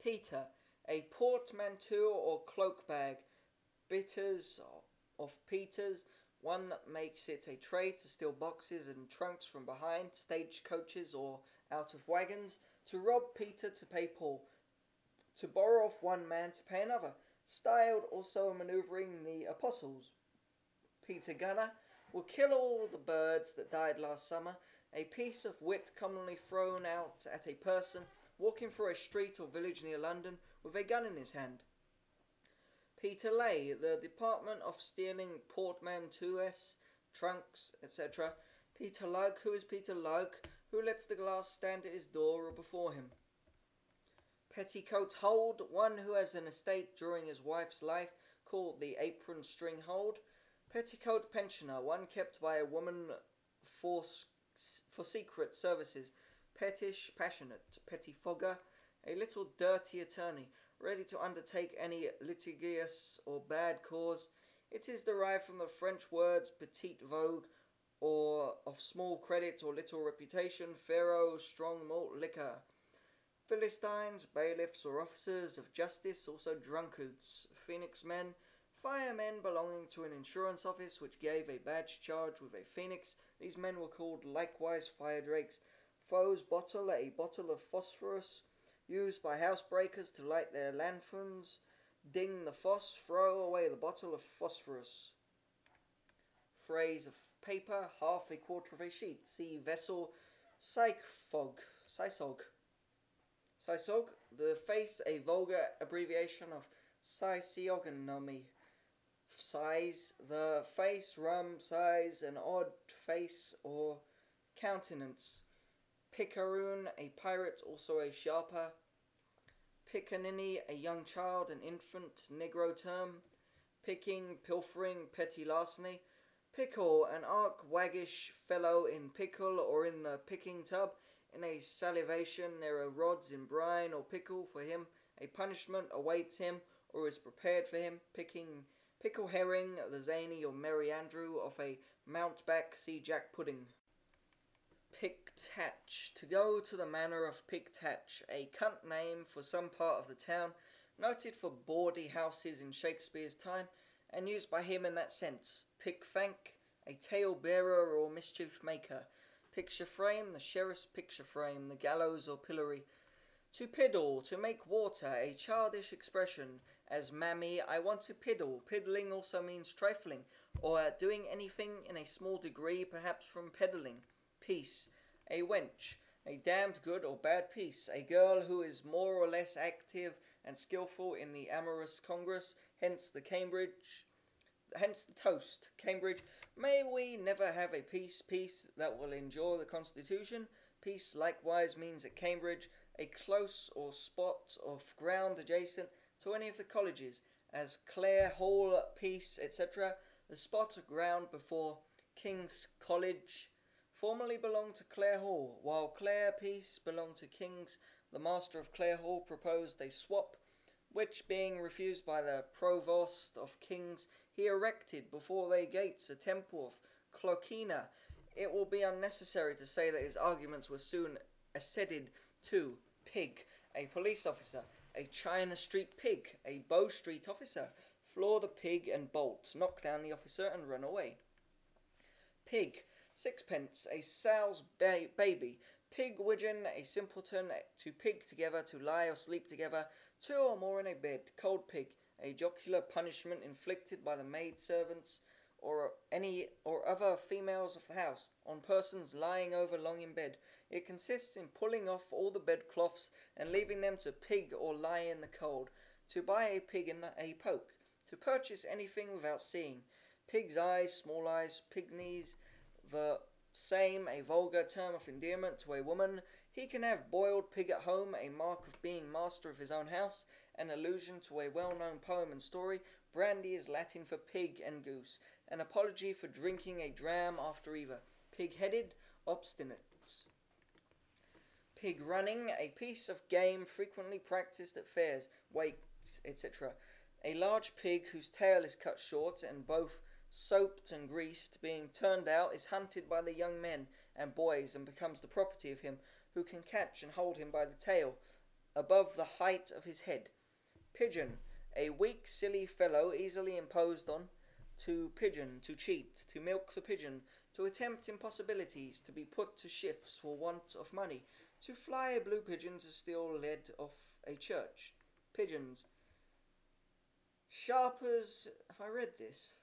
Peter, a portmanteau or cloak bag. Bitters of Peters, one that makes it a trade to steal boxes and trunks from behind stage coaches or out of wagons, to rob Peter to pay Paul, to borrow off one man to pay another, styled also manoeuvring the apostles. Peter Gunner will kill all the birds that died last summer, a piece of wit commonly thrown out at a person walking through a street or village near London with a gun in his hand. Peter Lay, the department of stealing portmanteaus, trunks, etc. Peter Lug, who is Peter Lug, who lets the glass stand at his door or before him. Petticoat hold, one who has an estate during his wife's life, called the apron string hold. Petticoat pensioner, one kept by a woman for secret services. Pettish, passionate. Pettifogger, a little dirty attorney, ready to undertake any litigious or bad cause. It is derived from the French words petite vogue, or of small credit or little reputation, Pharaoh, strong malt liquor. Philistines, bailiffs or officers of justice, also drunkards. Phoenix men, firemen belonging to an insurance office which gave a badge charge with a phoenix. These men were called likewise fire drakes. Foes bottle, a bottle of phosphorus, used by housebreakers to light their lanthorns. Ding the foss, throw away the bottle of phosphorus. Phrase of paper, half a quarter of a sheet. See vessel, sysog. Sysog, the face, a vulgar abbreviation of physiognomy. Size, the face, rum, size, an odd face or countenance. Picaroon, a pirate, also a sharper. Pickaninny, a young child, an infant, Negro term. Picking, pilfering, petty larceny. Pickle, an arch waggish fellow in pickle or in the picking tub. In a salivation there are rods in brine or pickle for him. A punishment awaits him or is prepared for him. Pickle herring, the zany or merry Andrew of a mountebank, see Jack Pudding. Pictatch, to go to the manor of Pictatch, a cunt name for some part of the town, noted for bawdy houses in Shakespeare's time, and used by him in that sense. Pickfank, a tale-bearer or mischief-maker. Picture frame, the sheriff's picture frame, the gallows or pillory. To piddle, to make water, a childish expression, as mammy, I want to piddle. Piddling also means trifling, or doing anything in a small degree, perhaps from peddling. Piece, a wench, a damned good or bad piece, a girl who is more or less active and skilful in the amorous congress, hence the toast. Cambridge, may we never have a peace that will endure the Constitution. Peace likewise means at Cambridge a close or spot of ground adjacent to any of the colleges, as Clare Hall, Peace, etc. The spot of ground before King's College formerly belonged to Clare Hall, while Clare Peace belonged to King's. The master of Clare Hall proposed a swap, which being refused by the provost of King's, he erected before their gates a temple of Cloquina. It will be unnecessary to say that his arguments were soon acceded to. Pig, a police officer. A China Street pig, a Bow Street officer. Floor the pig and bolt, knock down the officer and run away. Pig, sixpence, a sow's baby. Pig widgeon, a simpleton, to pig together, to lie or sleep together, two or more in a bed. Cold pig, a jocular punishment inflicted by the maid servants or any or other females of the house on persons lying over long in bed. It consists in pulling off all the bedcloths and leaving them to pig or lie in the cold. To buy a pig in a poke. To purchase anything without seeing. Pig's eyes, small eyes, pig knees, the same, a vulgar term of endearment to a woman. He can have boiled pig at home, a mark of being master of his own house, an allusion to a well-known poem and story. Brandy is Latin for pig and goose, an apology for drinking a dram after either. Pig-headed, obstinate. Pig running, a piece of game frequently practised at fairs, wakes, etc. A large pig whose tail is cut short and both soaped and greased, being turned out, is hunted by the young men and boys and becomes the property of him who can catch and hold him by the tail. above the height of his head. Pigeon, a weak, silly fellow easily imposed on. To pigeon, to cheat, to milk the pigeon, to attempt impossibilities, to be put to shifts for want of money, to fly a blue pigeon, to steal lead off a church. Pigeons. Sharpers. Have I read this?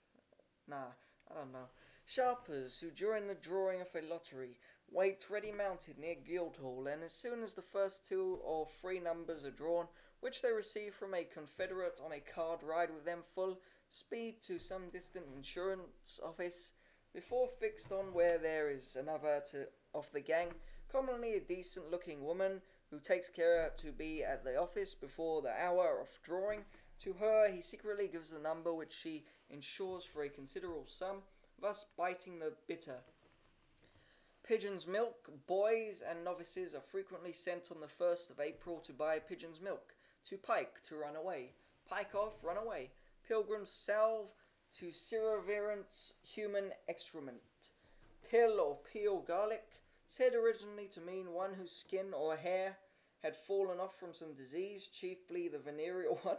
Nah, I don't know. Sharpers, who during the drawing of a lottery wait ready mounted near Guildhall, and as soon as the first 2 or 3 numbers are drawn, which they receive from a confederate on a card, ride with them full speed to some distant insurance office, before fixed on where there is another of the gang, commonly a decent-looking woman, who takes care to be at the office before the hour of drawing. To her he secretly gives the number which she insures for a considerable sum, thus biting the bitter. Pigeon's milk. Boys and novices are frequently sent on the 1st of April to buy pigeon's milk. To pike, to run away. Pike off, run away. Pilgrim's salve, to serovirance human excrement. Pill or peel garlic, said originally to mean one whose skin or hair had fallen off from some disease, chiefly the venereal one,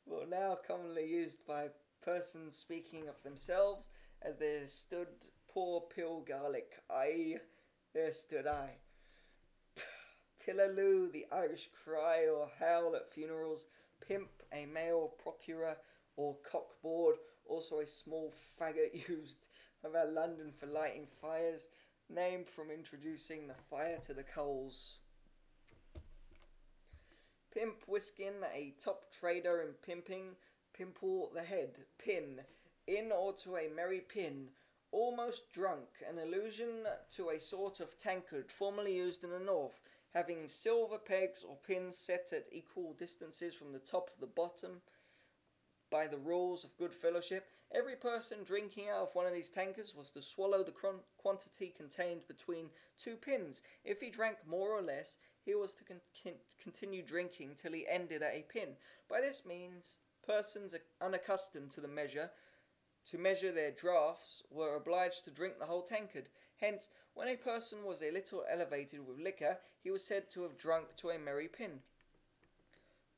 but now commonly used by persons speaking of themselves, as there stood poor pill garlic, aye, there stood I. Pillaloo, the Irish cry or howl at funerals. Pimp, a male procurer or cockboard, also a small faggot used about London for lighting fires, named from introducing the fire to the coals. Pimp Whiskin, a top trader in pimping. Pimple the head. Pin, in or to a merry pin. Almost drunk, an allusion to a sort of tankard formerly used in the north, having silver pegs or pins set at equal distances from the top to the bottom by the rules of good fellowship. Every person drinking out of one of these tankards was to swallow the quantity contained between 2 pins. If he drank more or less, he was to continue drinking till he ended at a pin. By this means, persons unaccustomed to measure their draughts were obliged to drink the whole tankard. Hence, when a person was a little elevated with liquor, he was said to have drunk to a merry pin.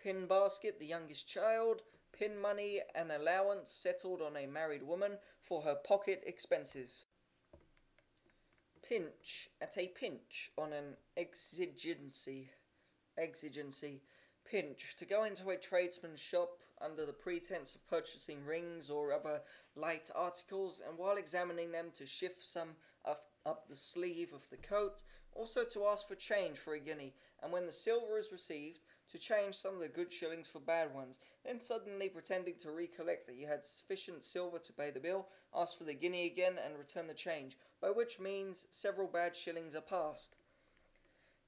Pin basket, the youngest child. Pin money, an allowance settled on a married woman for her pocket expenses. Pinch, at a pinch, on an exigency. Pinch, to go into a tradesman's shop under the pretense of purchasing rings or other light articles, and while examining them to shift some up the sleeve of the coat, also to ask for change for a guinea, and when the silver is received, to change some of the good shillings for bad ones, then suddenly pretending to recollect that you had sufficient silver to pay the bill, ask for the guinea again and return the change, by which means several bad shillings are passed.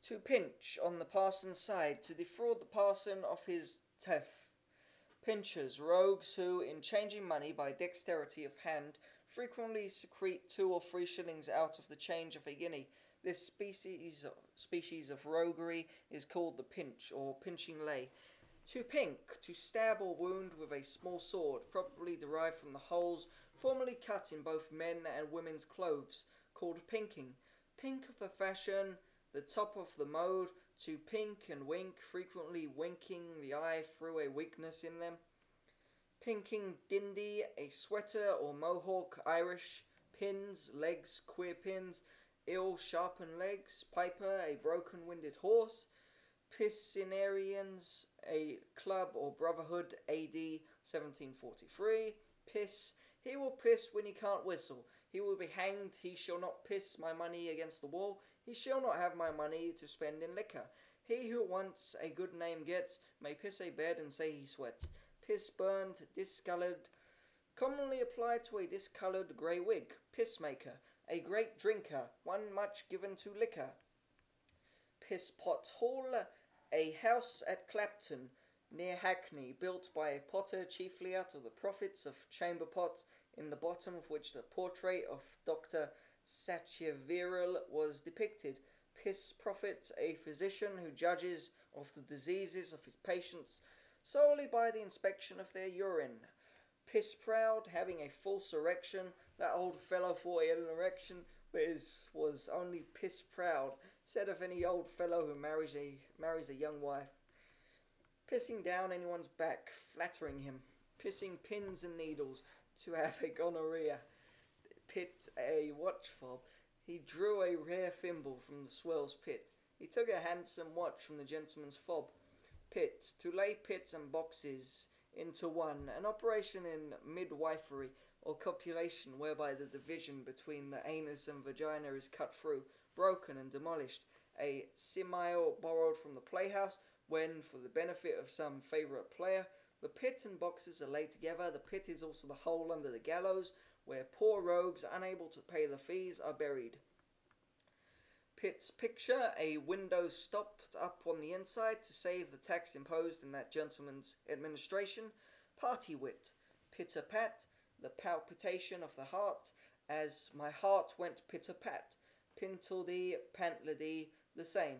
To pinch, on the parson's side, to defraud the parson of his tef. Pinchers, rogues who, in changing money by dexterity of hand, frequently secrete 2 or 3 shillings out of the change of a guinea. This species of roguery is called the pinch, or pinching lay. To pink, to stab or wound with a small sword, probably derived from the holes formerly cut in both men and women's clothes, called pinking. Pink of the fashion, the top of the mode. To pink and wink, frequently winking the eye through a weakness in them. Pinking dindy, a sweater or mohawk Irish. Pins, legs, queer pins. Ill sharpened legs. Piper, a broken-winded horse. Piscinarians, a club or brotherhood, A.D. 1743. Piss, he will piss when he can't whistle. He will be hanged. He shall not piss my money against the wall. He shall not have my money to spend in liquor. He who once a good name gets may piss a bed and say he sweats. Piss burned, discoloured, commonly applied to a discoloured grey wig. Pissmaker, a great drinker, one much given to liquor. Piss pot hall, a house at Clapton, near Hackney, built by a potter chiefly out of the profits of chamber pots, in the bottom of which the portrait of Dr. Sacheverell was depicted. Piss prophet, a physician who judges of the diseases of his patients solely by the inspection of their urine. Piss proud, having a false erection. That old fellow thought he had an erection, but was only piss proud. Said of any old fellow who marries a young wife. pissing down anyone's back, flattering him, pissing pins and needles to have a gonorrhea. Pit a watch fob. He drew a rare thimble from the swell's pit. He took a handsome watch from the gentleman's fob. Pit, to lay pits and boxes into one, an operation in midwifery or copulation whereby the division between the anus and vagina is cut through, broken and demolished. A simile borrowed from the playhouse when, for the benefit of some favourite player, the pit and boxes are laid together. The pit is also the hole under the gallows where poor rogues unable to pay the fees are buried. Pitt's picture, a window stopped up on the inside to save the tax imposed in that gentleman's administration. Party wit. Pitter-pat, the palpitation of the heart, as my heart went pitter-pat. Pintledy, pantledy, the same.